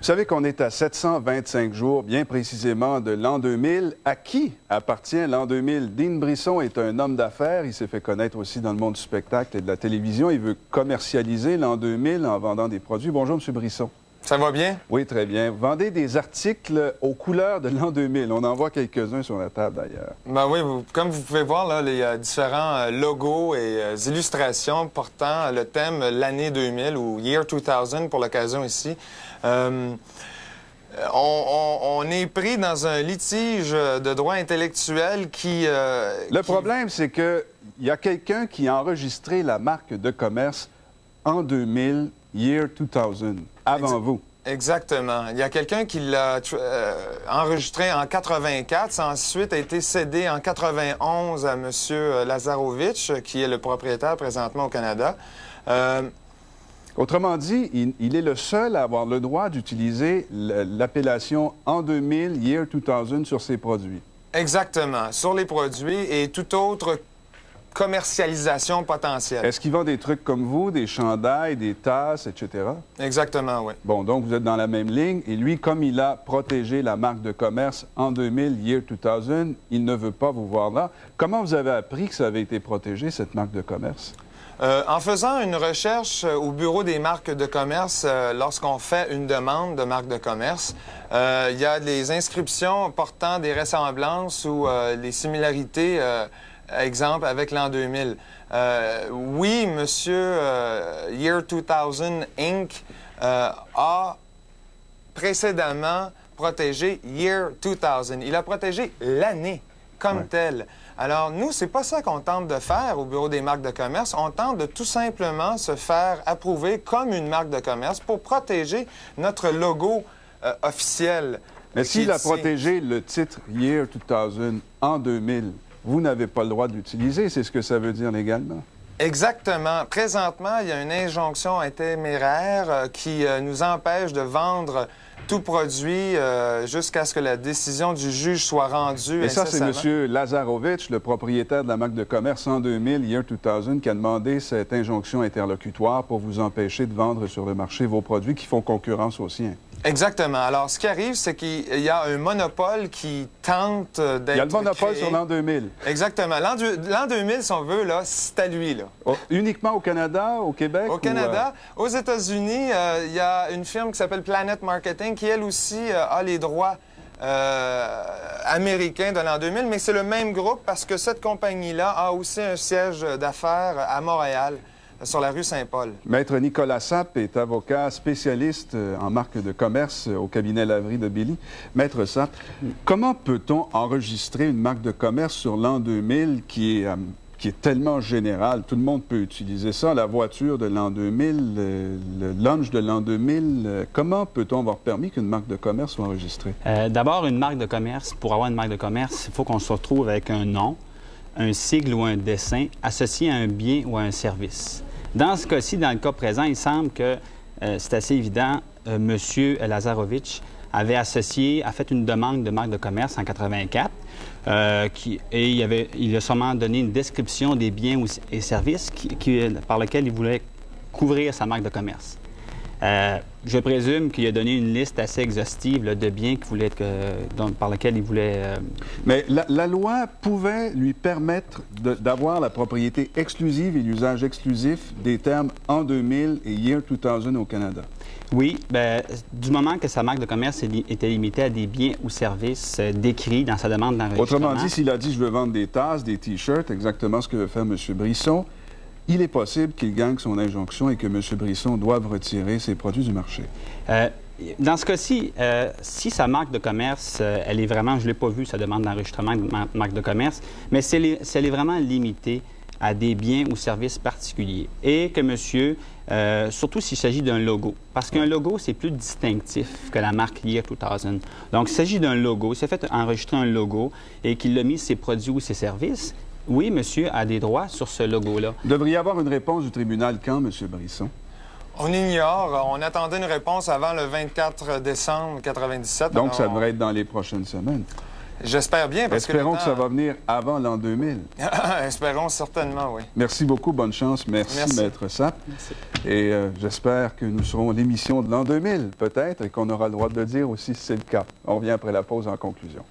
Vous savez qu'on est à 725 jours, bien précisément, de l'an 2000. À qui appartient l'an 2000? Dean Brisson est un homme d'affaires. Il s'est fait connaître aussi dans le monde du spectacle et de la télévision. Il veut commercialiser l'an 2000 en vendant des produits. Bonjour, M. Brisson. Ça va bien? Oui, très bien. Vous vendez des articles aux couleurs de l'an 2000. On en voit quelques-uns sur la table, d'ailleurs. Ben oui, comme vous pouvez voir, là, il y a différents logos et illustrations portant le thème l'année 2000 ou Year 2000 pour l'occasion ici. On est pris dans un litige de droit intellectuel qui... Le problème, c'est qu'il y a quelqu'un qui a enregistré la marque de commerce en 2000, Year 2000, avant vous. Exactement. Il y a quelqu'un qui l'a enregistré en 84. Ça ensuite a été cédé en 91 à M. Lazarovitch, qui est le propriétaire présentement au Canada. Autrement dit, il est le seul à avoir le droit d'utiliser l'appellation en 2000, Year 2000 sur ses produits. Exactement. Sur les produits et toute autre commercialisation potentielle. Est-ce qu'il vend des trucs comme vous, des chandails, des tasses, etc.? Exactement, oui. Bon, donc vous êtes dans la même ligne. Et lui, comme il a protégé la marque de commerce en 2000, Year 2000, il ne veut pas vous voir là. Comment vous avez appris que ça avait été protégé, cette marque de commerce? En faisant une recherche au bureau des marques de commerce, lorsqu'on fait une demande de marque de commerce, il y a des inscriptions portant des ressemblances ou des similarités, exemple, avec l'an 2000. Oui, monsieur Year 2000 Inc. A précédemment protégé Year 2000. Il a protégé l'année comme telle. Alors, nous, c'est pas ça qu'on tente de faire au bureau des marques de commerce. On tente de tout simplement se faire approuver comme une marque de commerce pour protéger notre logo officiel. Mais s'il a protégé le titre Year 2000 en 2000, vous n'avez pas le droit de l'utiliser. C'est ce que ça veut dire légalement? Exactement. Présentement, il y a une injonction intermédiaire qui nous empêche de vendre tout produit jusqu'à ce que la décision du juge soit rendue. Et ça, c'est M. Lazarovitch, le propriétaire de la marque de commerce en 2000, Year 2000, qui a demandé cette injonction interlocutoire pour vous empêcher de vendre sur le marché vos produits qui font concurrence aux siens. Exactement. Alors, ce qui arrive, c'est qu'il y a un monopole qui tente d'être Il y a le monopole sur l'an 2000. Exactement. L'an 2000, si on veut, là, c'est à lui, là. Oh, uniquement au Canada, au Québec? Au Canada. Aux États-Unis, il y a une firme qui s'appelle Planet Marketing qui, elle aussi, a les droits américains de l'an 2000, mais c'est le même groupe parce que cette compagnie-là a aussi un siège d'affaires à Montréal, sur la rue Saint-Paul. Maître Nicolas Sapp est avocat spécialiste en marque de commerce au cabinet Laverie de Billy. Maître Sapp, comment peut-on enregistrer une marque de commerce sur l'an 2000 qui est tellement générale? Tout le monde peut utiliser ça. La voiture de l'an 2000, le lunch de l'an 2000. Comment peut-on avoir permis qu'une marque de commerce soit enregistrée? D'abord, une marque de commerce, pour avoir une marque de commerce, il faut qu'on se retrouve avec un nom, un sigle ou un dessin associé à un bien ou à un service. Dans ce cas-ci, dans le cas présent, il semble que c'est assez évident, M. Lazarovitch a fait une demande de marque de commerce en 84 et il a sûrement donné une description des biens et services par lesquels il voulait couvrir sa marque de commerce. Je présume qu'il a donné une liste assez exhaustive là, de biens par lesquels il voulait... Mais la loi pouvait lui permettre d'avoir la propriété exclusive et l'usage exclusif des termes en 2000 et Year 2000 au Canada. Oui, bien, du moment que sa marque de commerce était limitée à des biens ou services décrits dans sa demande d'enregistrement. Autrement dit, s'il a dit « je veux vendre des tasses, des T-shirts », exactement ce que veut faire M. Brisson, il est possible qu'il gagne son injonction et que M. Brisson doive retirer ses produits du marché. Dans ce cas-ci, si sa marque de commerce, elle est vraiment, je ne l'ai pas vu, sa demande d'enregistrement de marque de commerce, mais si elle est vraiment limitée à des biens ou services particuliers et que monsieur, surtout s'il s'agit d'un logo, parce qu'un logo, c'est plus distinctif que la marque Year 2000. Donc, il s'agit d'un logo, il s'est fait enregistrer un logo et qu'il a mis ses produits ou ses services. Oui, monsieur a des droits sur ce logo-là. Devrait y avoir une réponse du tribunal quand, M. Brisson? On ignore. On attendait une réponse avant le 24 décembre 1997. Donc, ça devrait être dans les prochaines semaines. J'espère bien, parce Espérons que ça va venir avant l'an 2000. Espérons certainement, oui. Merci beaucoup, bonne chance. Merci. Maître Sapp. Merci. Et j'espère que nous serons l'émission de l'an 2000, peut-être, et qu'on aura le droit de le dire aussi si c'est le cas. On revient après la pause en conclusion.